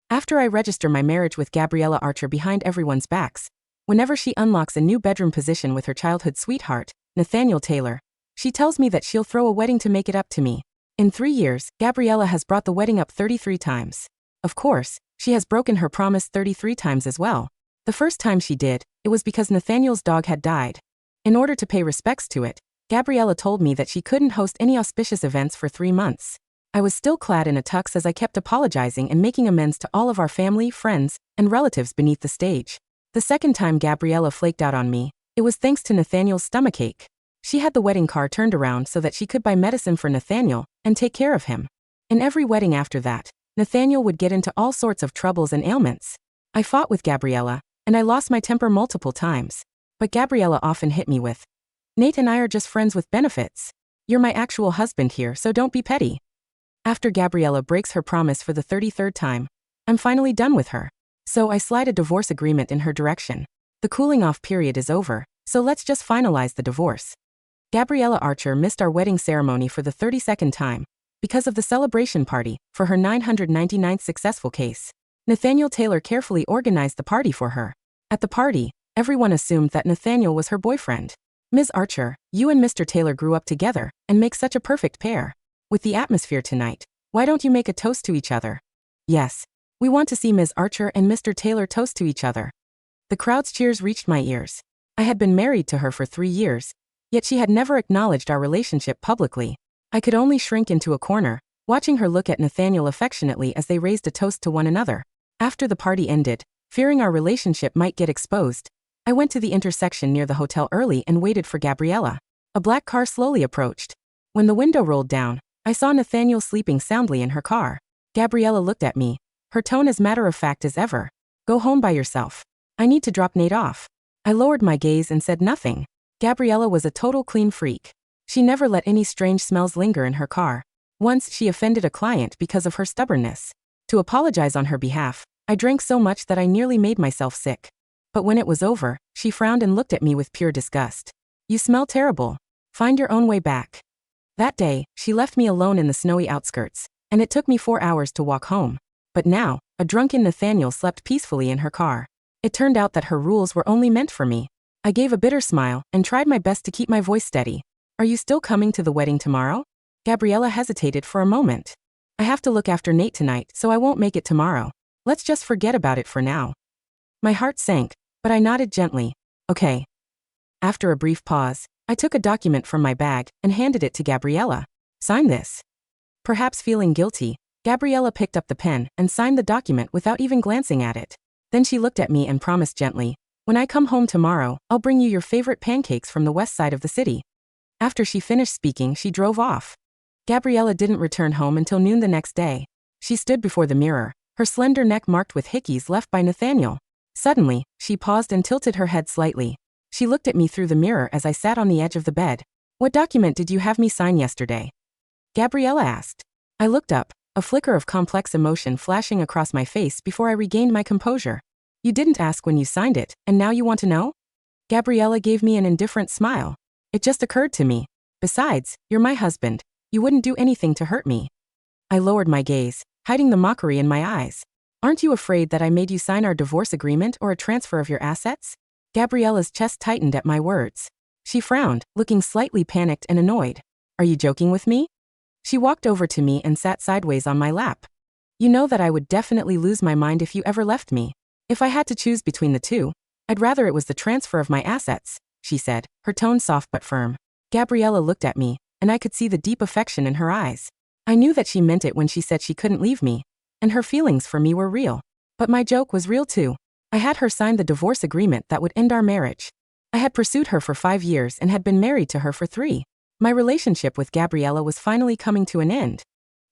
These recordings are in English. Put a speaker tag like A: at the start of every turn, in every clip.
A: After I register my marriage with Gabriella Archer behind everyone's backs, whenever she unlocks a new bedroom position with her childhood sweetheart, Nathaniel Taylor, she tells me that she'll throw a wedding to make it up to me. In 3 years, Gabriella has brought the wedding up 33 times. Of course, she has broken her promise 33 times as well. The first time she did, it was because Nathaniel's dog had died. In order to pay respects to it, Gabriella told me that she couldn't host any auspicious events for 3 months. I was still clad in a tux as I kept apologizing and making amends to all of our family, friends, and relatives beneath the stage. The second time Gabriella flaked out on me, it was thanks to Nathaniel's stomachache. She had the wedding car turned around so that she could buy medicine for Nathaniel and take care of him. In every wedding after that, Nathaniel would get into all sorts of troubles and ailments. I fought with Gabriella, and I lost my temper multiple times. But Gabriella often hit me with, "Nate and I are just friends with benefits. You're my actual husband here, so don't be petty." After Gabriella breaks her promise for the 33rd time, I'm finally done with her. So I slide a divorce agreement in her direction. The cooling off period is over, so let's just finalize the divorce. Gabriella Archer missed our wedding ceremony for the 32nd time because of the celebration party for her 999th successful case. Nathaniel Taylor carefully organized the party for her. At the party, everyone assumed that Nathaniel was her boyfriend. "Ms. Archer, you and Mr. Taylor grew up together and make such a perfect pair. With the atmosphere tonight, why don't you make a toast to each other?" "Yes. We want to see Ms. Archer and Mr. Taylor toast to each other." The crowd's cheers reached my ears. I had been married to her for 3 years, yet she had never acknowledged our relationship publicly. I could only shrink into a corner, watching her look at Nathaniel affectionately as they raised a toast to one another. After the party ended, fearing our relationship might get exposed, I went to the intersection near the hotel early and waited for Gabriella. A black car slowly approached. When the window rolled down, I saw Nathaniel sleeping soundly in her car. Gabriella looked at me, her tone as matter-of-fact as ever. "Go home by yourself. I need to drop Nate off." I lowered my gaze and said nothing. Gabriella was a total clean freak. She never let any strange smells linger in her car. Once she offended a client because of her stubbornness. To apologize on her behalf, I drank so much that I nearly made myself sick. But when it was over, she frowned and looked at me with pure disgust. "You smell terrible. Find your own way back." That day, she left me alone in the snowy outskirts, and it took me 4 hours to walk home. But now, a drunken Nathaniel slept peacefully in her car. It turned out that her rules were only meant for me. I gave a bitter smile and tried my best to keep my voice steady. "Are you still coming to the wedding tomorrow?" Gabriella hesitated for a moment. "I have to look after Nate tonight, so I won't make it tomorrow. Let's just forget about it for now." My heart sank, but I nodded gently. "Okay." After a brief pause, I took a document from my bag and handed it to Gabriella. "Sign this." Perhaps feeling guilty, Gabriella picked up the pen and signed the document without even glancing at it. Then she looked at me and promised gently, "When I come home tomorrow, I'll bring you your favorite pancakes from the west side of the city." After she finished speaking, she drove off. Gabriella didn't return home until noon the next day. She stood before the mirror, her slender neck marked with hickeys left by Nathaniel. Suddenly, she paused and tilted her head slightly. She looked at me through the mirror as I sat on the edge of the bed. "What document did you have me sign yesterday?" Gabriella asked. I looked up, a flicker of complex emotion flashing across my face before I regained my composure. "You didn't ask when you signed it, and now you want to know?" Gabriella gave me an indifferent smile. "It just occurred to me. Besides, you're my husband. You wouldn't do anything to hurt me." I lowered my gaze, hiding the mockery in my eyes. "Aren't you afraid that I made you sign our divorce agreement or a transfer of your assets?" Gabriella's chest tightened at my words. She frowned, looking slightly panicked and annoyed. "Are you joking with me?" She walked over to me and sat sideways on my lap. "You know that I would definitely lose my mind if you ever left me. If I had to choose between the two, I'd rather it was the transfer of my assets," she said, her tone soft but firm. Gabriella looked at me, and I could see the deep affection in her eyes. I knew that she meant it when she said she couldn't leave me, and her feelings for me were real. But my joke was real too. I had her sign the divorce agreement that would end our marriage. I had pursued her for 5 years and had been married to her for 3. My relationship with Gabriella was finally coming to an end.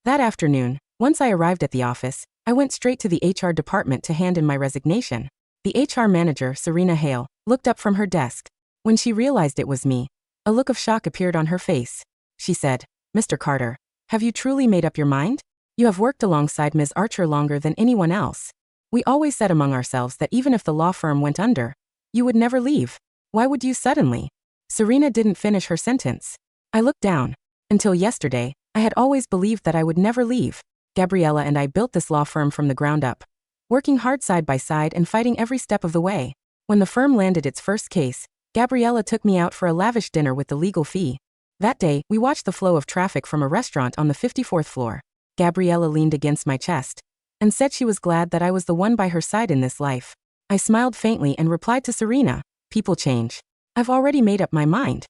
A: That afternoon, once I arrived at the office, I went straight to the HR department to hand in my resignation. The HR manager, Serena Hale, looked up from her desk. When she realized it was me, a look of shock appeared on her face. She said, "Mr. Carter, have you truly made up your mind? You have worked alongside Ms. Archer longer than anyone else. We always said among ourselves that even if the law firm went under, you would never leave. Why would you suddenly?" Serena didn't finish her sentence. I looked down. Until yesterday, I had always believed that I would never leave. Gabriella and I built this law firm from the ground up. working hard side by side and fighting every step of the way. When the firm landed its first case, Gabriella took me out for a lavish dinner with the legal fee. That day, we watched the flow of traffic from a restaurant on the 54th floor. Gabriella leaned against my chest and said she was glad that I was the one by her side in this life. I smiled faintly and replied to Serena, "People change. I've already made up my mind."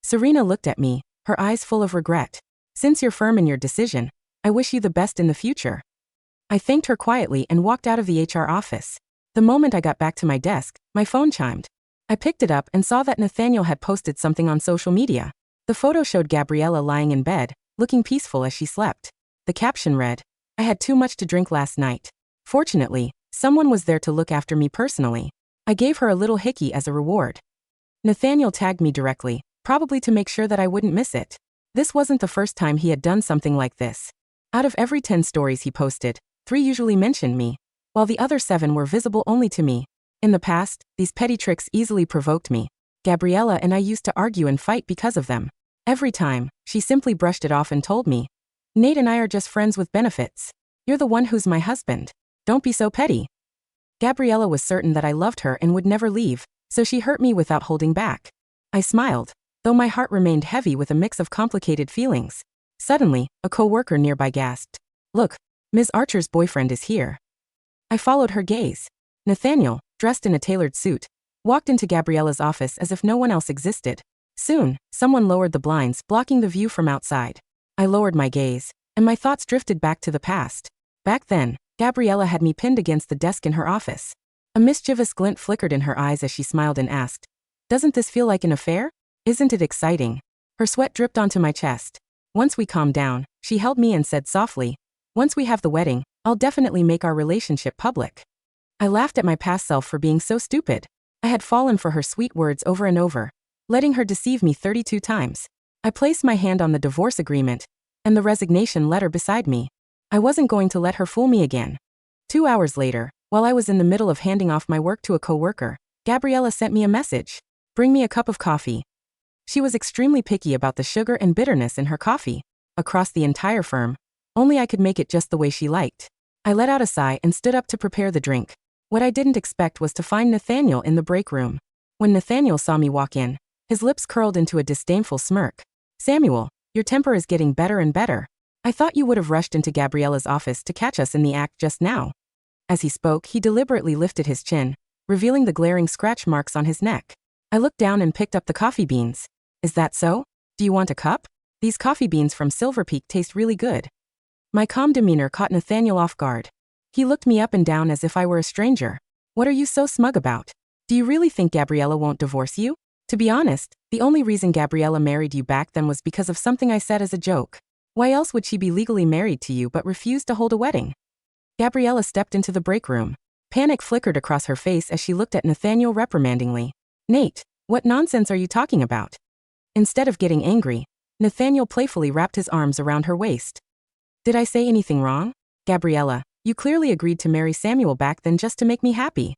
A: Serena looked at me, her eyes full of regret. "Since you're firm in your decision, I wish you the best in the future." I thanked her quietly and walked out of the HR office. The moment I got back to my desk, my phone chimed. I picked it up and saw that Nathaniel had posted something on social media. The photo showed Gabriella lying in bed, looking peaceful as she slept. The caption read, "I had too much to drink last night. Fortunately, someone was there to look after me personally. I gave her a little hickey as a reward." Nathaniel tagged me directly, probably to make sure that I wouldn't miss it. This wasn't the first time he had done something like this. Out of every 10 stories he posted, 3 usually mentioned me, while the other 7 were visible only to me. In the past, these petty tricks easily provoked me. Gabriella and I used to argue and fight because of them. Every time, she simply brushed it off and told me, "Nate and I are just friends with benefits. You're the one who's my husband. Don't be so petty." Gabriella was certain that I loved her and would never leave, so she hurt me without holding back. I smiled, though my heart remained heavy with a mix of complicated feelings. Suddenly, a co-worker nearby gasped, "Look, Ms. Archer's boyfriend is here." I followed her gaze. Nathaniel, dressed in a tailored suit, walked into Gabriella's office as if no one else existed. Soon, someone lowered the blinds, blocking the view from outside. I lowered my gaze, and my thoughts drifted back to the past. Back then, Gabriella had me pinned against the desk in her office. A mischievous glint flickered in her eyes as she smiled and asked, "Doesn't this feel like an affair? Isn't it exciting?" Her sweat dripped onto my chest. Once we calmed down, she held me and said softly, "Once we have the wedding, I'll definitely make our relationship public." I laughed at my past self for being so stupid. I had fallen for her sweet words over and over, letting her deceive me 32 times. I placed my hand on the divorce agreement and the resignation letter beside me. I wasn't going to let her fool me again. 2 hours later, while I was in the middle of handing off my work to a coworker, Gabriella sent me a message. "Bring me a cup of coffee." She was extremely picky about the sugar and bitterness in her coffee. Across the entire firm, only I could make it just the way she liked. I let out a sigh and stood up to prepare the drink. What I didn't expect was to find Nathaniel in the break room. When Nathaniel saw me walk in, his lips curled into a disdainful smirk. "Samuel, your temper is getting better and better. I thought you would have rushed into Gabriella's office to catch us in the act just now." As he spoke, he deliberately lifted his chin, revealing the glaring scratch marks on his neck. I looked down and picked up the coffee beans. "Is that so? Do you want a cup? These coffee beans from Silver Peak taste really good." My calm demeanor caught Nathaniel off guard. He looked me up and down as if I were a stranger. "What are you so smug about? Do you really think Gabriella won't divorce you? To be honest, the only reason Gabriella married you back then was because of something I said as a joke. Why else would she be legally married to you but refuse to hold a wedding?" Gabriella stepped into the break room. Panic flickered across her face as she looked at Nathaniel reprimandingly. "Nate, what nonsense are you talking about?" Instead of getting angry, Nathaniel playfully wrapped his arms around her waist. "Did I say anything wrong? Gabriella, you clearly agreed to marry Samuel back then just to make me happy."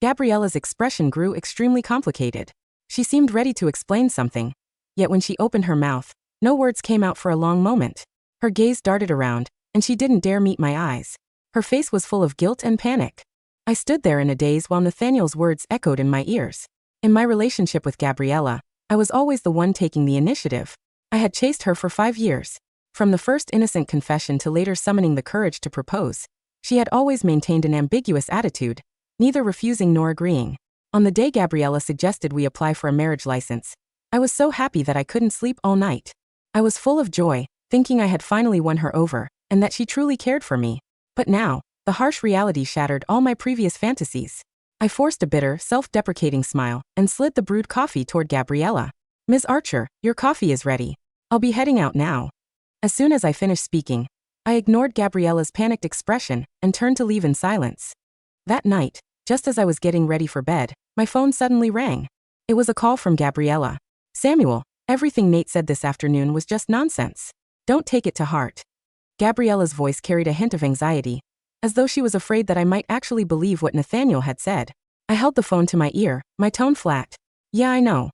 A: Gabriella's expression grew extremely complicated. She seemed ready to explain something, yet when she opened her mouth, no words came out for a long moment. Her gaze darted around, and she didn't dare meet my eyes. Her face was full of guilt and panic. I stood there in a daze while Nathaniel's words echoed in my ears. In my relationship with Gabriella, I was always the one taking the initiative. I had chased her for 5 years. From the first innocent confession to later summoning the courage to propose, she had always maintained an ambiguous attitude, neither refusing nor agreeing. On the day Gabriella suggested we apply for a marriage license, I was so happy that I couldn't sleep all night. I was full of joy, thinking I had finally won her over, and that she truly cared for me. But now, the harsh reality shattered all my previous fantasies. I forced a bitter, self-deprecating smile and slid the brewed coffee toward Gabriella. "Ms. Archer, your coffee is ready. I'll be heading out now." As soon as I finished speaking, I ignored Gabriella's panicked expression and turned to leave in silence. That night, just as I was getting ready for bed, my phone suddenly rang. It was a call from Gabriella. "Samuel, everything Nate said this afternoon was just nonsense. Don't take it to heart." Gabriella's voice carried a hint of anxiety, as though she was afraid that I might actually believe what Nathaniel had said. I held the phone to my ear, my tone flat. "Yeah, I know."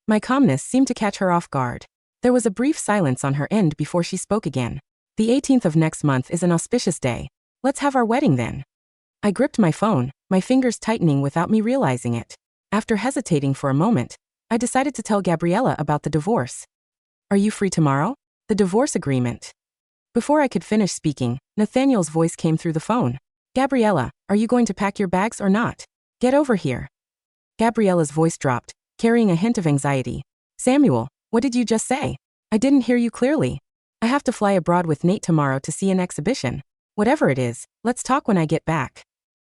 A: My calmness seemed to catch her off guard. There was a brief silence on her end before she spoke again. "The 18th of next month is an auspicious day. Let's have our wedding then." I gripped my phone, my fingers tightening without me realizing it. After hesitating for a moment, I decided to tell Gabriella about the divorce. Are you free tomorrow? The divorce agreement. Before I could finish speaking, Nathaniel's voice came through the phone. Gabriella, are you going to pack your bags or not? Get over here. Gabriella's voice dropped, carrying a hint of anxiety. Samuel, what did you just say? I didn't hear you clearly. I have to fly abroad with Nate tomorrow to see an exhibition. Whatever it is, let's talk when I get back.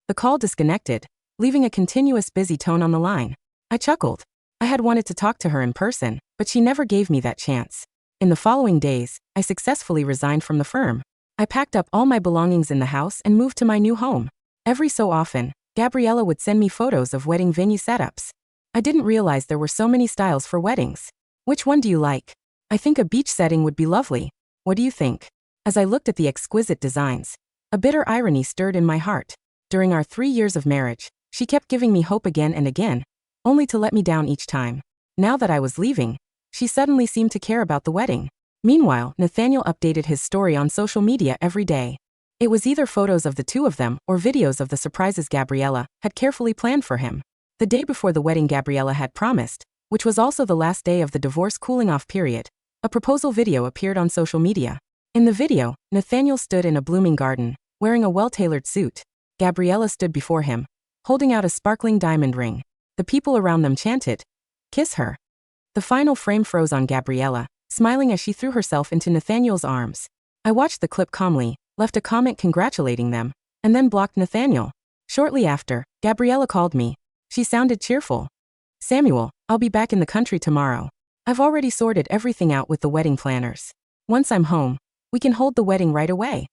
A: The call disconnected, leaving a continuous busy tone on the line. I chuckled. I had wanted to talk to her in person, but she never gave me that chance. In the following days, I successfully resigned from the firm. I packed up all my belongings in the house and moved to my new home. Every so often, Gabriella would send me photos of wedding venue setups. I didn't realize there were so many styles for weddings. Which one do you like? I think a beach setting would be lovely. What do you think? As I looked at the exquisite designs, a bitter irony stirred in my heart. During our 3 years of marriage, she kept giving me hope again and again, only to let me down each time. Now that I was leaving, she suddenly seemed to care about the wedding. Meanwhile, Nathaniel updated his story on social media every day. It was either photos of the two of them or videos of the surprises Gabriella had carefully planned for him. The day before the wedding Gabriella had promised, which was also the last day of the divorce cooling-off period, a proposal video appeared on social media. In the video, Nathaniel stood in a blooming garden, wearing a well-tailored suit. Gabriella stood before him, holding out a sparkling diamond ring. The people around them chanted, "Kiss her." The final frame froze on Gabriella, smiling as she threw herself into Nathaniel's arms. I watched the clip calmly, left a comment congratulating them, and then blocked Nathaniel. Shortly after, Gabriella called me. She sounded cheerful. Samuel, I'll be back in the country tomorrow. I've already sorted everything out with the wedding planners. Once I'm home, we can hold the wedding right away.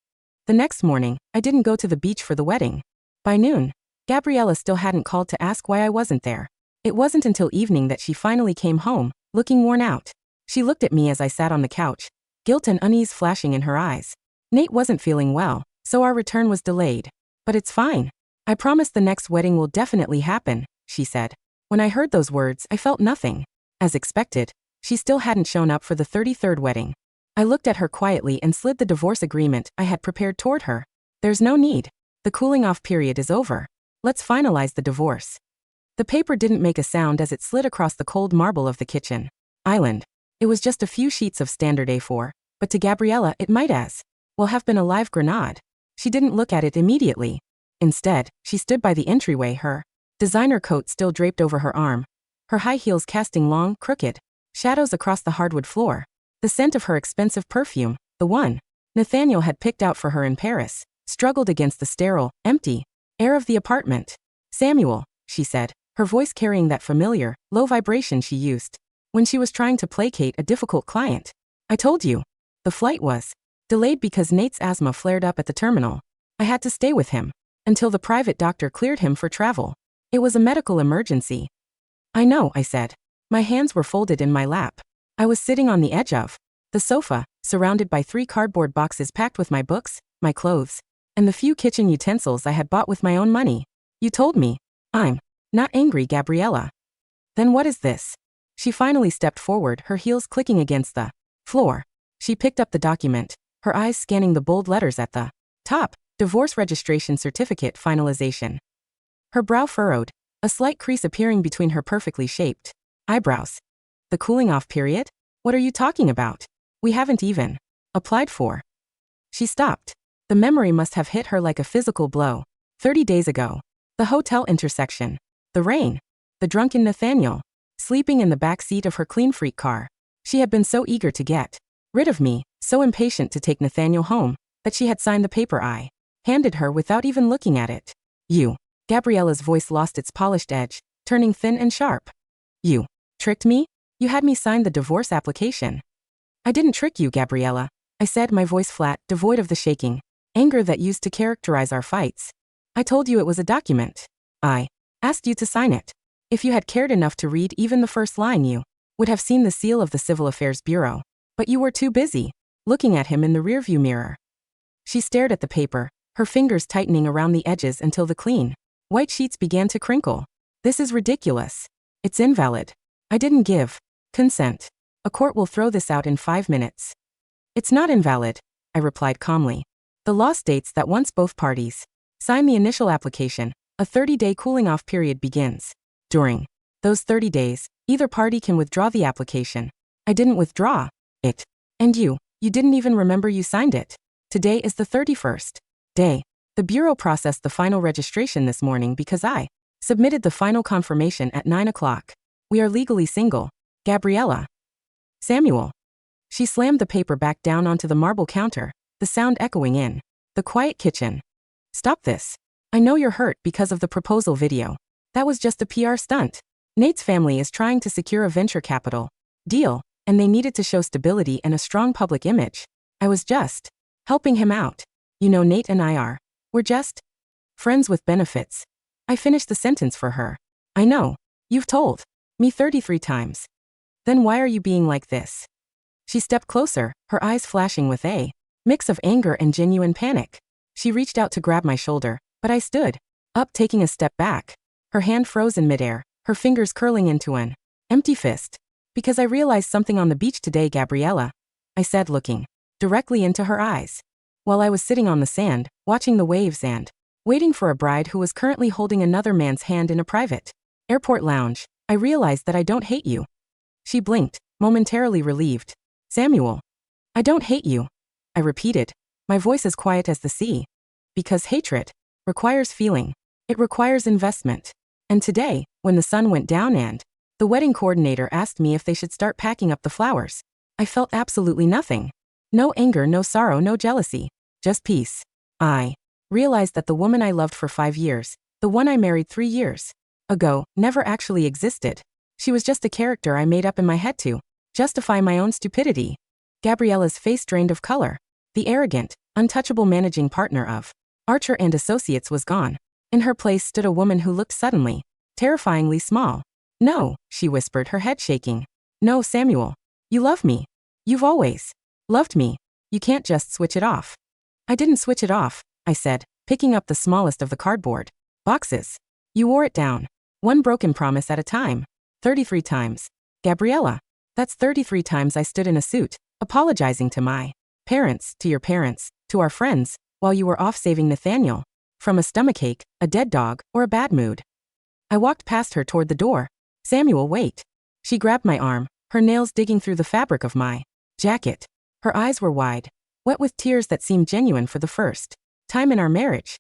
A: The next morning, I didn't go to the beach for the wedding. By noon, Gabriella still hadn't called to ask why I wasn't there. It wasn't until evening that she finally came home, looking worn out. She looked at me as I sat on the couch, guilt and unease flashing in her eyes. Nate wasn't feeling well, so our return was delayed. But it's fine. I promise the next wedding will definitely happen, she said. When I heard those words, I felt nothing. As expected, she still hadn't shown up for the 33rd wedding. I looked at her quietly and slid the divorce agreement I had prepared toward her. There's no need. The cooling-off period is over. Let's finalize the divorce. The paper didn't make a sound as it slid across the cold marble of the kitchen island. It was just a few sheets of standard A4, but to Gabriella it might as well have been a live grenade. She didn't look at it immediately. Instead, she stood by the entryway, her designer coat still draped over her arm, her high heels casting long, crooked shadows across the hardwood floor. The scent of her expensive perfume, the one Nathaniel had picked out for her in Paris, struggled against the sterile, empty air of the apartment. Samuel, she said, her voice carrying that familiar, low vibration she used when she was trying to placate a difficult client. I told you. The flight was delayed because Nate's asthma flared up at the terminal. I had to stay with him until the private doctor cleared him for travel. It was a medical emergency. I know, I said. My hands were folded in my lap. I was sitting on the edge of the sofa, surrounded by 3 cardboard boxes packed with my books, my clothes, and the few kitchen utensils I had bought with my own money. You told me. I'm not angry, Gabriella. Then what is this? She finally stepped forward, her heels clicking against the floor. She picked up the document, her eyes scanning the bold letters at the top. Divorce registration certificate finalization. Her brow furrowed, a slight crease appearing between her perfectly shaped eyebrows. The cooling-off period? What are you talking about? We haven't even applied for. She stopped. The memory must have hit her like a physical blow. 30 days ago. The hotel intersection. The rain. The drunken Nathaniel. Sleeping in the back seat of her clean freak car. She had been so eager to get rid of me, so impatient to take Nathaniel home, that she had signed the paper I handed her without even looking at it. You. Gabriella's voice lost its polished edge, turning thin and sharp. You tricked me? You had me sign the divorce application. I didn't trick you, Gabriella, I said, my voice flat, devoid of the shaking anger that used to characterize our fights. I told you it was a document. I asked you to sign it. If you had cared enough to read even the first line, you would have seen the seal of the Civil Affairs Bureau. But you were too busy looking at him in the rearview mirror. She stared at the paper, her fingers tightening around the edges until the clean white sheets began to crinkle. This is ridiculous. It's invalid. I didn't give consent. A court will throw this out in 5 minutes. It's not invalid, I replied calmly. The law states that once both parties Sign the initial application. A 30-day cooling-off period begins. During those 30 days, either party can withdraw the application. I didn't withdraw it. And you didn't even remember you signed it. Today is the 31st day. The bureau processed the final registration this morning because I submitted the final confirmation at 9 o'clock. We are legally single. Gabriella. Samuel. She slammed the paper back down onto the marble counter, the sound echoing in the quiet kitchen. Stop this. I know you're hurt because of the proposal video. That was just a PR stunt. Nate's family is trying to secure a venture capital deal, and they needed to show stability and a strong public image. I was just helping him out. You know, Nate and we're just friends with benefits. I finished the sentence for her. I know. You've told me 33 times. Then why are you being like this? She stepped closer, her eyes flashing with a mix of anger and genuine panic. She reached out to grab my shoulder, but I stood up, taking a step back. Her hand froze in midair, her fingers curling into an empty fist. Because I realized something on the beach today, Gabriella, I said, looking directly into her eyes. While I was sitting on the sand, watching the waves and waiting for a bride who was currently holding another man's hand in a private airport lounge, I realized that I don't hate you. She blinked, momentarily relieved. Samuel. I don't hate you. I repeated, my voice as quiet as the sea. Because hatred requires feeling. It requires investment. And today, when the sun went down and the wedding coordinator asked me if they should start packing up the flowers, I felt absolutely nothing. No anger, no sorrow, no jealousy. Just peace. I realized that the woman I loved for 5 years, the one I married 3 years ago, never actually existed. She was just a character I made up in my head to justify my own stupidity. Gabriella's face drained of color. The arrogant, untouchable managing partner of Archer and Associates was gone. In her place stood a woman who looked suddenly terrifyingly small. No, she whispered, her head shaking. No, Samuel. You love me. You've always loved me. You can't just switch it off. I didn't switch it off, I said, picking up the smallest of the cardboard boxes. You wore it down. One broken promise at a time. 33 times. Gabriella. That's 33 times I stood in a suit, apologizing to my parents, to your parents, to our friends, while you were off saving Nathaniel from a stomachache, a dead dog, or a bad mood. I walked past her toward the door. Samuel, wait. She grabbed my arm, her nails digging through the fabric of my jacket. Her eyes were wide, wet with tears that seemed genuine for the first time in our marriage.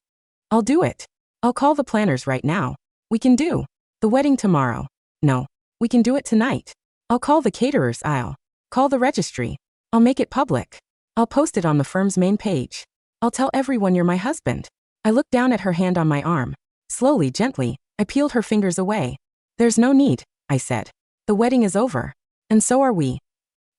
A: I'll do it. I'll call the planners right now. We can do the wedding tomorrow. No, we can do it tonight. I'll call the caterers. I'll call the registry. I'll make it public. I'll post it on the firm's main page. I'll tell everyone you're my husband. I looked down at her hand on my arm. Slowly, gently, I peeled her fingers away. There's no need, I said. The wedding is over. And so are we.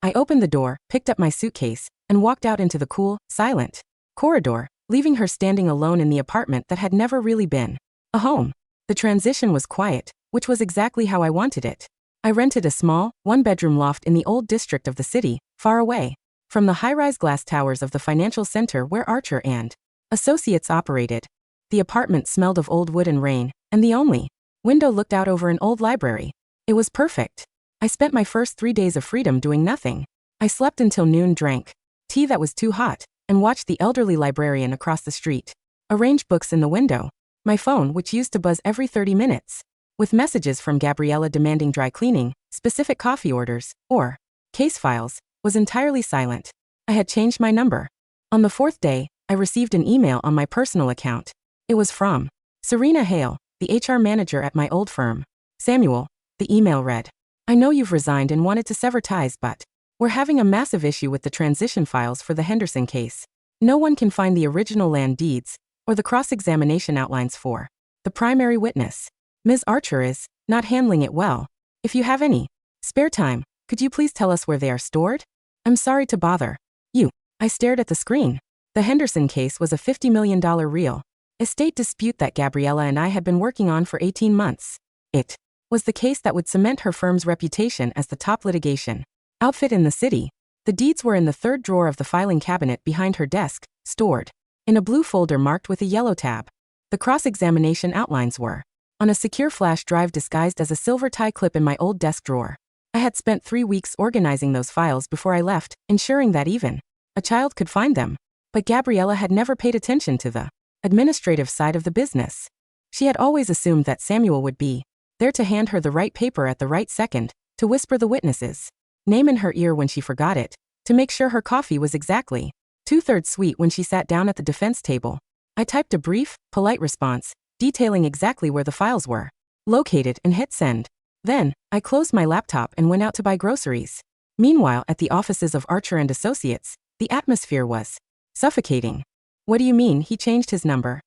A: I opened the door, picked up my suitcase, and walked out into the cool, silent corridor, leaving her standing alone in the apartment that had never really been a home. The transition was quiet, which was exactly how I wanted it. I rented a small, one-bedroom loft in the old district of the city, far away from the high-rise glass towers of the financial center where Archer and Associates operated. The apartment smelled of old wood and rain, and the only window looked out over an old library. It was perfect. I spent my first 3 days of freedom doing nothing. I slept until noon, drank tea that was too hot, and watched the elderly librarian across the street arrange books in the window. My phone, which used to buzz every 30 minutes, with messages from Gabriella demanding dry cleaning, specific coffee orders, or case files, was entirely silent. I had changed my number. On the 4th day, I received an email on my personal account. It was from Serena Hale, the HR manager at my old firm. Samuel, the email read, I know you've resigned and wanted to sever ties, but we're having a massive issue with the transition files for the Henderson case. No one can find the original land deeds or the cross-examination outlines for the primary witness. Ms. Archer is not handling it well. If you have any spare time, could you please tell us where they are stored? I'm sorry to bother you. I stared at the screen. The Henderson case was a $50 million real estate dispute that Gabriella and I had been working on for 18 months. It was the case that would cement her firm's reputation as the top litigation outfit in the city. The deeds were in the 3rd drawer of the filing cabinet behind her desk, stored in a blue folder marked with a yellow tab. The cross-examination outlines were on a secure flash drive disguised as a silver tie clip in my old desk drawer. I had spent 3 weeks organizing those files before I left, ensuring that even a child could find them. But Gabriella had never paid attention to the administrative side of the business. She had always assumed that Samuel would be there to hand her the right paper at the right second, to whisper the witness's name in her ear when she forgot it, to make sure her coffee was exactly 2/3 sweet when she sat down at the defense table. I typed a brief, polite response, detailing exactly where the files were located, and hit send. Then, I closed my laptop and went out to buy groceries. Meanwhile, at the offices of Archer and Associates, the atmosphere was suffocating. What do you mean he changed his number?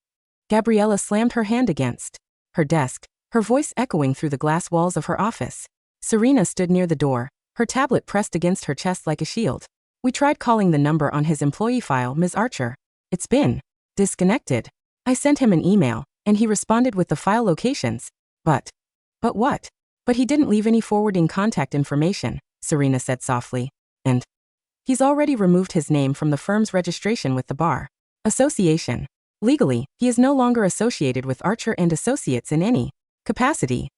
A: Gabriella slammed her hand against her desk, her voice echoing through the glass walls of her office. Serena stood near the door, her tablet pressed against her chest like a shield. We tried calling the number on his employee file, Ms. Archer. It's been disconnected. I sent him an email, and he responded with the file locations. But what? But he didn't leave any forwarding contact information, Serena said softly. And he's already removed his name from the firm's registration with the Bar Association. Legally, he is no longer associated with Archer and Associates in any capacity.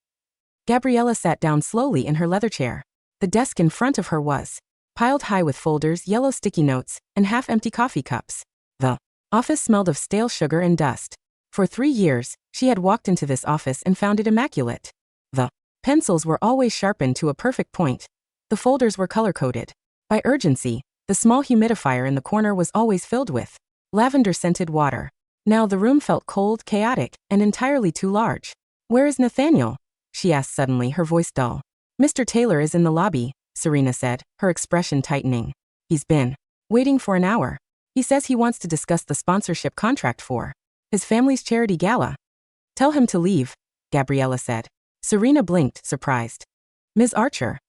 A: Gabriella sat down slowly in her leather chair. The desk in front of her was piled high with folders, yellow sticky notes, and half-empty coffee cups. The office smelled of stale sugar and dust. For 3 years, she had walked into this office and found it immaculate. The pencils were always sharpened to a perfect point. The folders were color-coded. By urgency, the small humidifier in the corner was always filled with lavender-scented water. Now the room felt cold, chaotic, and entirely too large. Where is Nathaniel? She asked suddenly, her voice dull. Mr. Taylor is in the lobby, Serena said, her expression tightening. He's been waiting for an hour. He says he wants to discuss the sponsorship contract for his family's charity gala. Tell him to leave, Gabriella said. Serena blinked, surprised. Ms. Archer.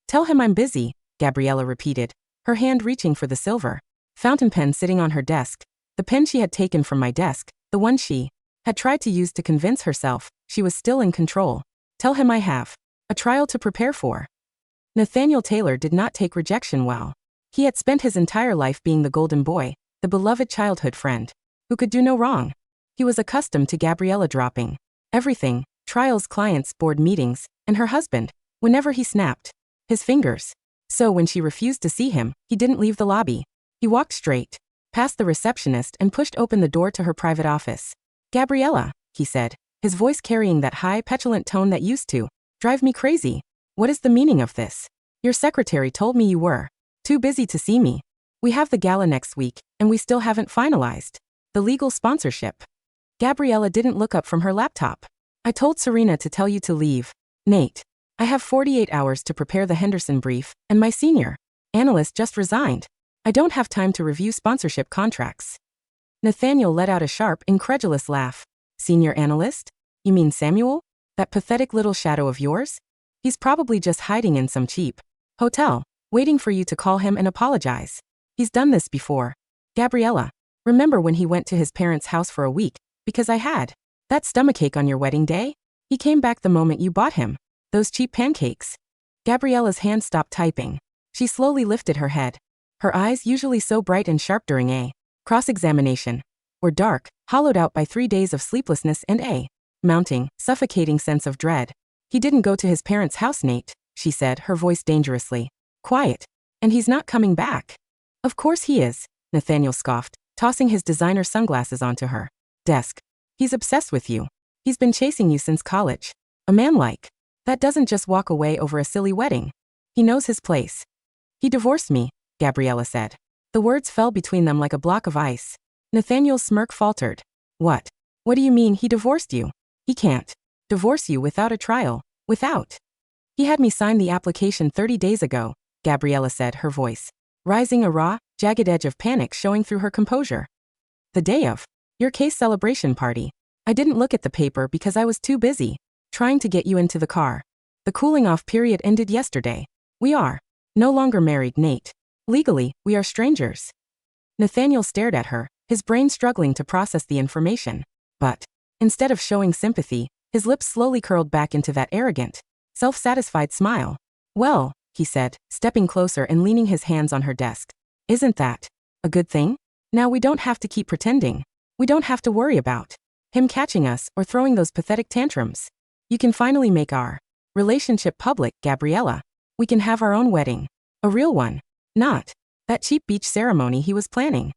A: Tell him I'm busy, Gabriella repeated, her hand reaching for the silver fountain pen sitting on her desk, the pen she had taken from my desk, the one she had tried to use to convince herself she was still in control. Tell him I have a trial to prepare for. Nathaniel Taylor did not take rejection well. He had spent his entire life being the golden boy, the beloved childhood friend, who could do no wrong. He was accustomed to Gabriella dropping everything, trials, clients, board meetings, and her husband, whenever he snapped his fingers. So when she refused to see him, he didn't leave the lobby. He walked straight past the receptionist and pushed open the door to her private office. Gabriella, he said, his voice carrying that high, petulant tone that used to drive me crazy. What is the meaning of this? Your secretary told me you were too busy to see me. We have the gala next week, and we still haven't finalized the legal sponsorship. Gabriella didn't look up from her laptop. I told Serena to tell you to leave, Nate. I have 48 hours to prepare the Henderson brief, and my senior analyst just resigned. I don't have time to review sponsorship contracts. Nathaniel let out a sharp, incredulous laugh. Senior analyst? You mean Samuel? That pathetic little shadow of yours? He's probably just hiding in some cheap hotel, waiting for you to call him and apologize. He's done this before. Gabriella, remember when he went to his parents' house for a week, because I had that stomachache on your wedding day? He came back the moment you bought him those cheap pancakes. Gabriella's hand stopped typing. She slowly lifted her head. Her eyes, usually so bright and sharp during a cross-examination, were dark, hollowed out by 3 days of sleeplessness and a mounting, suffocating sense of dread. He didn't go to his parents' house, Nate, she said, her voice dangerously quiet. And he's not coming back. Of course he is, Nathaniel scoffed, tossing his designer sunglasses onto her desk. He's obsessed with you. He's been chasing you since college. A man like that doesn't just walk away over a silly wedding. He knows his place. He divorced me, Gabriella said. The words fell between them like a block of ice. Nathaniel's smirk faltered. What? What do you mean he divorced you? He can't divorce you without a trial, without. He had me sign the application 30 days ago, Gabriella said, her voice rising, a raw, jagged edge of panic showing through her composure. The day of your case celebration party. I didn't look at the paper because I was too busy trying to get you into the car. The cooling off period ended yesterday. We are no longer married, Nate. Legally, we are strangers. Nathaniel stared at her, his brain struggling to process the information. But instead of showing sympathy, his lips slowly curled back into that arrogant, self-satisfied smile. Well, he said, stepping closer and leaning his hands on her desk. Isn't that a good thing? Now we don't have to keep pretending. We don't have to worry about him catching us or throwing those pathetic tantrums. You can finally make our relationship public, Gabriella. We can have our own wedding. A real one. Not that cheap beach ceremony he was planning.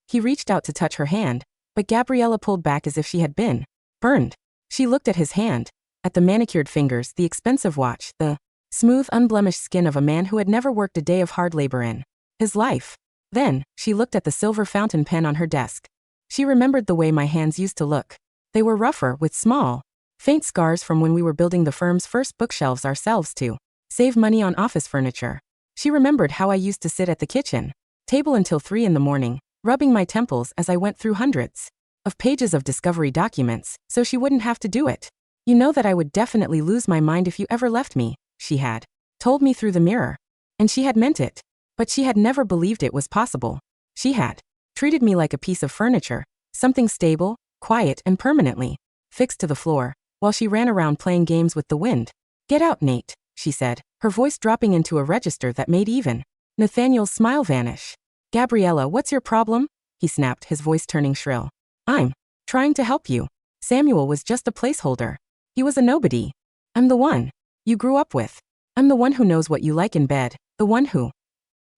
A: He reached out to touch her hand, But Gabriella pulled back as if she had been burned. She looked at his hand, at the manicured fingers, the expensive watch, the smooth, unblemished skin of a man who had never worked a day of hard labor in his life. Then, she looked at the silver fountain pen on her desk. She remembered the way my hands used to look. They were rougher, with small, faint scars from when we were building the firm's first bookshelves ourselves to save money on office furniture. She remembered how I used to sit at the kitchen table until 3 in the morning, rubbing my temples as I went through hundreds of pages of discovery documents, so she wouldn't have to do it. You know that I would definitely lose my mind if you ever left me, she had told me through the mirror. And she had meant it. But she had never believed it was possible. She had treated me like a piece of furniture, something stable, quiet, and permanently fixed to the floor, while she ran around playing games with the wind. Get out, Nate, she said, her voice dropping into a register that made even Nathaniel's smile vanish. Gabriella, what's your problem? He snapped, his voice turning shrill. I'm trying to help you. Samuel was just a placeholder. He was a nobody. I'm the one you grew up with. I'm the one who knows what you like in bed, the one who...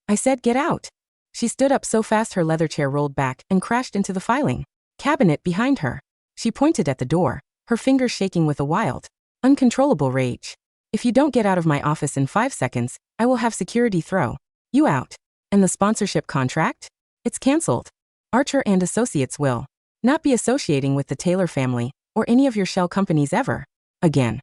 A: I said get out. She stood up so fast her leather chair rolled back and crashed into the filing cabinet behind her. She pointed at the door, her fingers shaking with a wild, uncontrollable rage. If you don't get out of my office in 5 seconds, I will have security throw you out. And the sponsorship contract? It's cancelled. Archer and Associates will not be associating with the Taylor family or any of your shell companies ever again.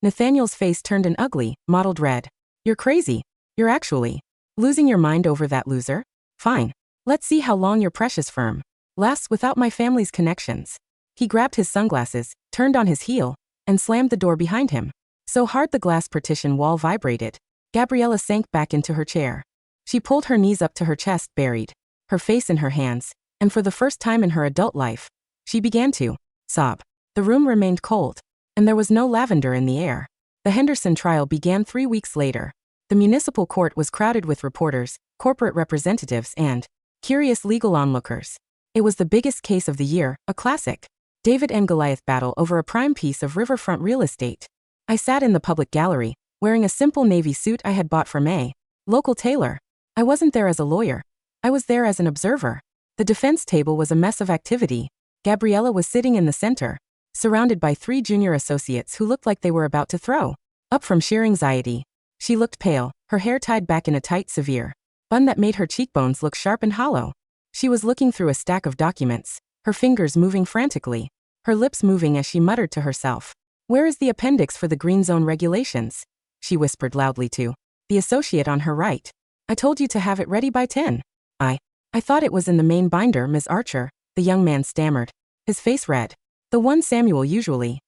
A: Nathaniel's face turned an ugly, mottled red. You're crazy. You're actually losing your mind over that loser? Fine. Let's see how long your precious firm lasts without my family's connections. He grabbed his sunglasses, turned on his heel, and slammed the door behind him. So hard the glass partition wall vibrated. Gabriella sank back into her chair. She pulled her knees up to her chest, buried her face in her hands, and for the first time in her adult life, she began to sob. The room remained cold, and there was no lavender in the air. The Henderson trial began 3 weeks later. The municipal court was crowded with reporters, corporate representatives, and curious legal onlookers. It was the biggest case of the year, a classic David and Goliath battle over a prime piece of riverfront real estate. I sat in the public gallery, wearing a simple navy suit I had bought from a local tailor. I wasn't there as a lawyer. I was there as an observer. The defense table was a mess of activity. Gabriella was sitting in the center, surrounded by 3 junior associates who looked like they were about to throw up from sheer anxiety. She looked pale, her hair tied back in a tight, severe bun that made her cheekbones look sharp and hollow. She was looking through a stack of documents, her fingers moving frantically, her lips moving as she muttered to herself. Where is the appendix for the green zone regulations? She whispered loudly to the associate on her right. I told you to have it ready by 10. I thought it was in the main binder, Ms. Archer, the young man stammered, his face red. The one Samuel usually.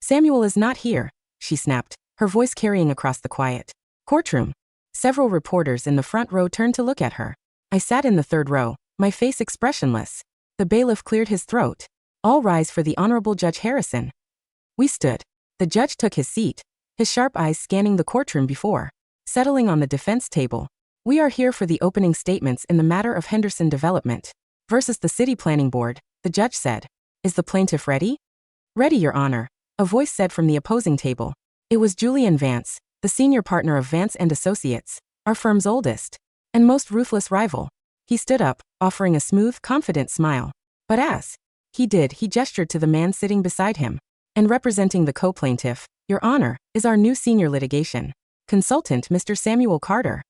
A: Samuel is not here, she snapped, her voice carrying across the quiet courtroom. Several reporters in the front row turned to look at her. I sat in the 3rd row, my face expressionless. The bailiff cleared his throat. All rise for the Honorable Judge Harrison. We stood. The judge took his seat, his sharp eyes scanning the courtroom before settling on the defense table. We are here for the opening statements in the matter of Henderson Development versus the City Planning Board, the judge said. Is the plaintiff ready? Ready, Your Honor, a voice said from the opposing table. It was Julian Vance, the senior partner of Vance and Associates, our firm's oldest and most ruthless rival. He stood up, offering a smooth, confident smile. But as he did, he gestured to the man sitting beside him. And representing the co-plaintiff, Your Honor, is our new senior litigation consultant, Mr. Samuel Carter.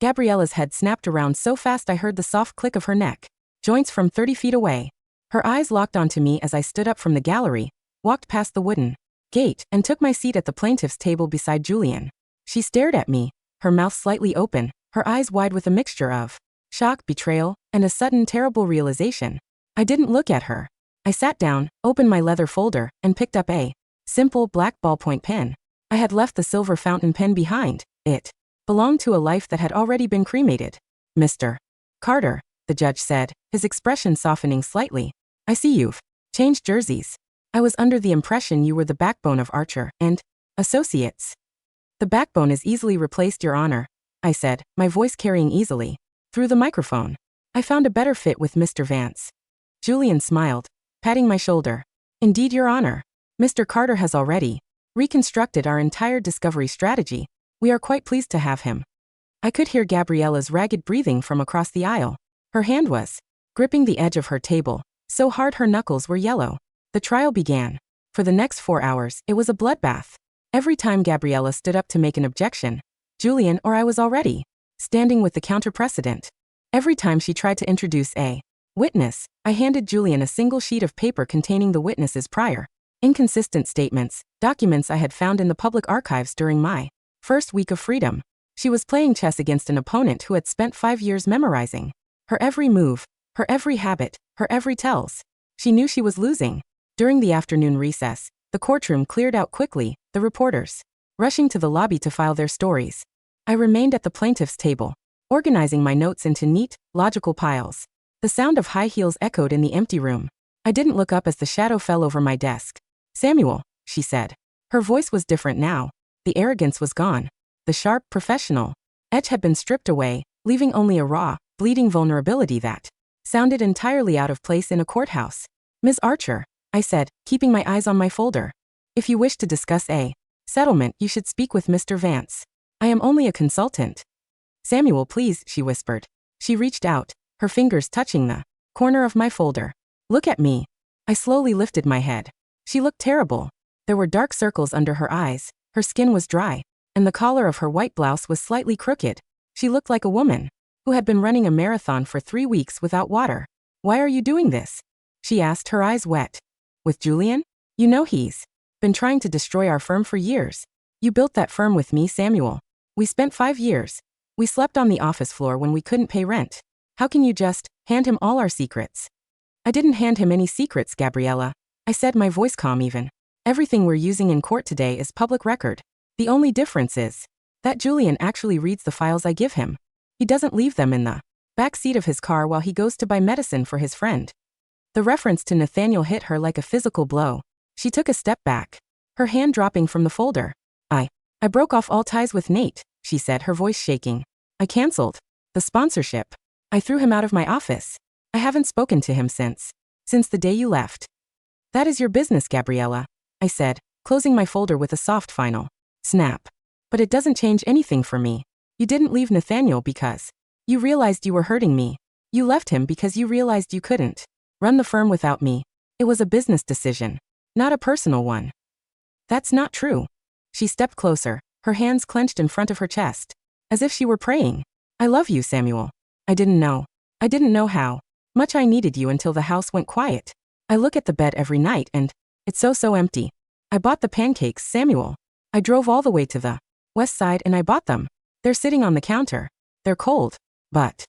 A: Gabriella's head snapped around so fast I heard the soft click of her neck joints from 30 feet away. Her eyes locked onto me as I stood up from the gallery, walked past the wooden gate, and took my seat at the plaintiff's table beside Julian. She stared at me, her mouth slightly open, her eyes wide with a mixture of shock, betrayal, and a sudden terrible realization. I didn't look at her. I sat down, opened my leather folder, and picked up a simple black ballpoint pen. I had left the silver fountain pen behind. It belonged to a life that had already been cremated. Mr. Carter, the judge said, his expression softening slightly. I see you've changed jerseys. I was under the impression you were the backbone of Archer and Associates. The backbone is easily replaced, Your Honor, I said, my voice carrying easily through the microphone. I found a better fit with Mr. Vance. Julian smiled, patting my shoulder. Indeed, Your Honor. Mr. Carter has already reconstructed our entire discovery strategy. We are quite pleased to have him. I could hear Gabriella's ragged breathing from across the aisle. Her hand was gripping the edge of her table, so hard her knuckles were yellow. The trial began. For the next 4 hours, it was a bloodbath. Every time Gabriella stood up to make an objection, Julian or I was already standing with the counter-precedent. Every time she tried to introduce a witness, I handed Julian a single sheet of paper containing the witness's prior inconsistent statements, documents I had found in the public archives during my first week of freedom. She was playing chess against an opponent who had spent 5 years memorizing her every move, her every habit, her every tells. She knew she was losing. During the afternoon recess, the courtroom cleared out quickly, the reporters rushing to the lobby to file their stories. I remained at the plaintiff's table, organizing my notes into neat, logical piles. The sound of high heels echoed in the empty room. I didn't look up as the shadow fell over my desk. "Samuel," she said. Her voice was different now. The arrogance was gone. The sharp, professional edge had been stripped away, leaving only a raw, bleeding vulnerability that sounded entirely out of place in a courthouse. "Ms. Archer," I said, keeping my eyes on my folder. "If you wish to discuss a settlement, you should speak with Mr. Vance. I am only a consultant." "Samuel, please," she whispered. She reached out, her fingers touching the corner of my folder. "Look at me." I slowly lifted my head. She looked terrible. There were dark circles under her eyes, her skin was dry, and the collar of her white blouse was slightly crooked. She looked like a woman who had been running a marathon for 3 weeks without water. "Why are you doing this?" she asked, her eyes wet. "With Julian? You know he's been trying to destroy our firm for years. You built that firm with me, Samuel. We spent 5 years. We slept on the office floor when we couldn't pay rent. How can you just hand him all our secrets?" "I didn't hand him any secrets, Gabriella," I said, my voice calm even. "Everything we're using in court today is public record. The only difference is that Julian actually reads the files I give him. He doesn't leave them in the back seat of his car while he goes to buy medicine for his friend." The reference to Nathaniel hit her like a physical blow. She took a step back, her hand dropping from the folder. I broke off all ties with Nate," she said, her voice shaking. "I canceled the sponsorship. I threw him out of my office. I haven't spoken to him since the day you left." "That is your business, Gabriella," I said, closing my folder with a soft final snap. "But it doesn't change anything for me. You didn't leave Nathaniel because you realized you were hurting me. You left him because you realized you couldn't run the firm without me. It was a business decision, not a personal one." "That's not true." She stepped closer, her hands clenched in front of her chest, as if she were praying. "I love you, Samuel. I didn't know how much I needed you until the house went quiet. I look at the bed every night and it's so empty. I bought the pancakes, Samuel. I drove all the way to the west side and I bought them. They're sitting on the counter. They're cold. But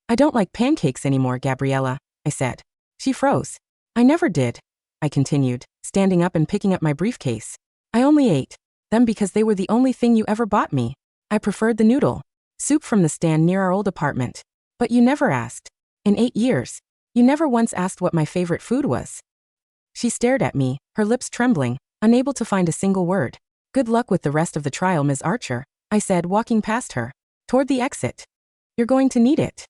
A: I don't like pancakes anymore, Gabriella," I said. She froze. "I never did," I continued, standing up and picking up my briefcase. "I only ate them because they were the only thing you ever bought me. I preferred the noodle soup from the stand near our old apartment. But you never asked. In 8 years, you never once asked what my favorite food was." She stared at me, her lips trembling, unable to find a single word. "Good luck with the rest of the trial, Ms. Archer," I said, walking past her toward the exit. "You're going to need it."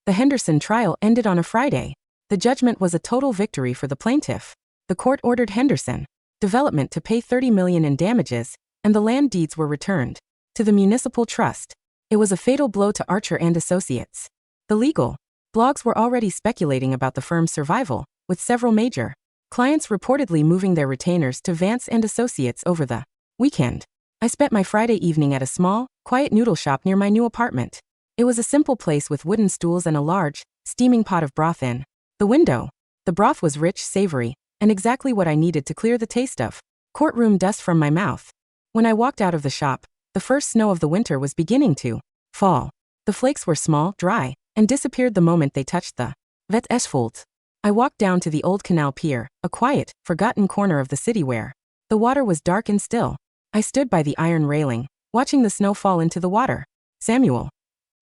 A: The Henderson trial ended on a Friday. The judgment was a total victory for the plaintiff. The court ordered Henderson Development to pay $30 million in damages, and the land deeds were returned to the municipal trust. It was a fatal blow to Archer and Associates. The legal blogs were already speculating about the firm's survival, with several major clients reportedly moving their retainers to Vance and Associates over the weekend. I spent my Friday evening at a small, quiet noodle shop near my new apartment. It was a simple place with wooden stools and a large, steaming pot of broth in the window. The broth was rich, savory, and exactly what I needed to clear the taste of courtroom dust from my mouth. When I walked out of the shop, the first snow of the winter was beginning to fall. The flakes were small, dry, and disappeared the moment they touched the wet asphalt. I walked down to the old canal pier, a quiet, forgotten corner of the city where the water was dark and still. I stood by the iron railing, watching the snow fall into the water. "Samuel."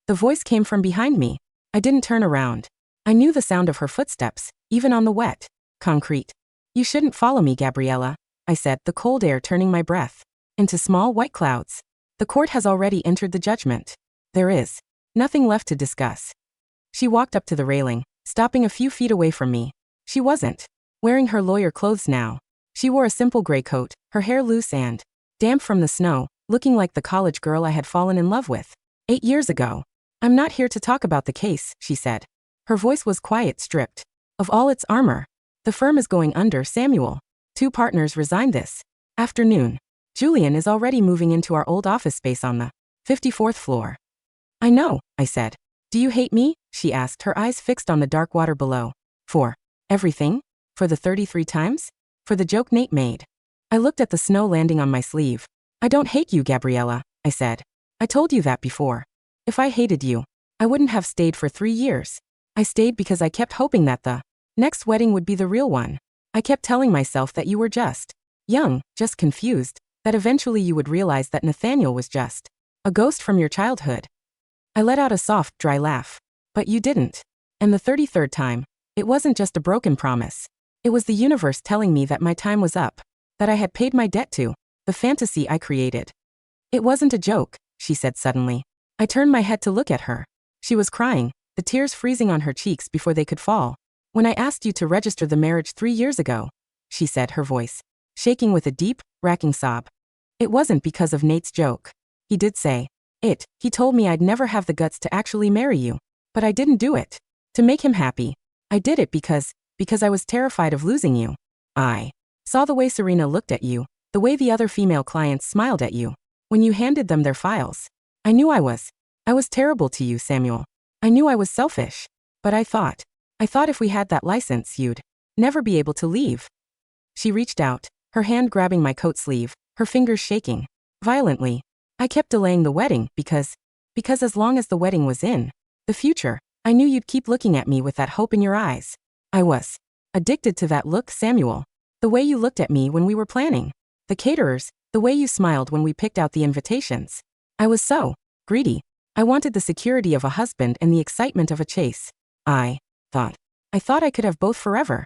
A: The voice came from behind me. I didn't turn around. I knew the sound of her footsteps, even on the wet concrete. "You shouldn't follow me, Gabriella," I said, the cold air turning my breath into small white clouds. "The court has already entered the judgment. There is nothing left to discuss." She walked up to the railing, stopping a few feet away from me. She wasn't wearing her lawyer clothes now. She wore a simple gray coat, her hair loose and damp from the snow, looking like the college girl I had fallen in love with 8 years ago. "I'm not here to talk about the case," she said. Her voice was quiet, stripped of all its armor. The firm is going under, Samuel. 2 partners resigned this afternoon. Julian is already moving into our old office space on the 54th floor. I know, I said. Do you hate me? She asked, her eyes fixed on the dark water below. For everything? For the 33 times? For the joke Nate made? I looked at the snow landing on my sleeve. I don't hate you, Gabriella, I said. I told you that before. If I hated you, I wouldn't have stayed for 3 years. I stayed because I kept hoping that the next wedding would be the real one. I kept telling myself that you were just young, just confused, that eventually you would realize that Nathaniel was just a ghost from your childhood. I let out a soft, dry laugh. But you didn't. And the 33rd time, it wasn't just a broken promise. It was the universe telling me that my time was up, that I had paid my debt to the fantasy I created. It wasn't a joke, she said suddenly. I turned my head to look at her. She was crying, the tears freezing on her cheeks before they could fall. When I asked you to register the marriage 3 years ago, she said, her voice shaking with a deep, racking sob. It wasn't because of Nate's joke. He did say it. He told me I'd never have the guts to actually marry you. But I didn't do it to make him happy. I did it because I was terrified of losing you. I saw the way Serena looked at you, the way the other female clients smiled at you when you handed them their files. I knew I was terrible to you, Samuel. I knew I was selfish. But I thought if we had that license, you'd never be able to leave. She reached out, her hand grabbing my coat sleeve, her fingers shaking violently. I kept delaying the wedding because as long as the wedding was in the future, I knew you'd keep looking at me with that hope in your eyes. I was addicted to that look, Samuel. The way you looked at me when we were planning the caterers, the way you smiled when we picked out the invitations. I was so greedy. I wanted the security of a husband and the excitement of a chase. I thought I could have both forever.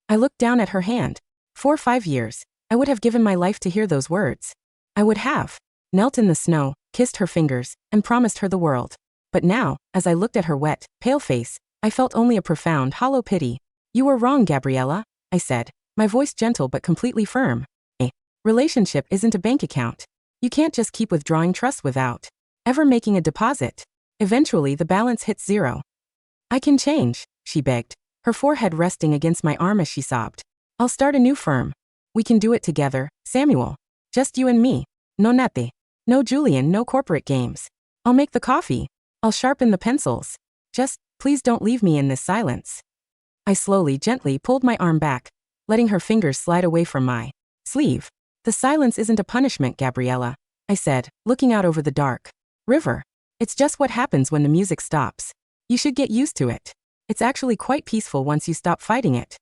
A: I looked down at her hand. 4 or 5 years, I would have given my life to hear those words. I would have knelt in the snow, kissed her fingers, and promised her the world. But now, as I looked at her wet, pale face, I felt only a profound, hollow pity. You were wrong, Gabriella, I said, my voice gentle but completely firm. A relationship isn't a bank account. You can't just keep withdrawing trust without ever making a deposit. Eventually, the balance hits 0. I can change, she begged, her forehead resting against my arm as she sobbed. I'll start a new firm. We can do it together, Samuel. Just you and me. No Nate. No Julian, no corporate games. I'll make the coffee. I'll sharpen the pencils. Just, please don't leave me in this silence. I slowly, gently pulled my arm back, letting her fingers slide away from my sleeve. The silence isn't a punishment, Gabriella, I said, looking out over the dark river. It's just what happens when the music stops. You should get used to it. It's actually quite peaceful once you stop fighting it.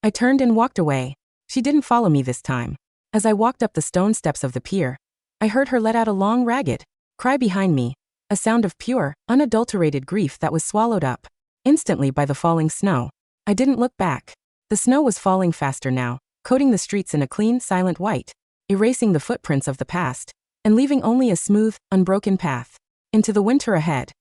A: I turned and walked away. She didn't follow me this time. As I walked up the stone steps of the pier, I heard her let out a long, ragged cry behind me, a sound of pure, unadulterated grief that was swallowed up instantly by the falling snow. I didn't look back. The snow was falling faster now, coating the streets in a clean, silent white, erasing the footprints of the past, and leaving only a smooth, unbroken path into the winter ahead.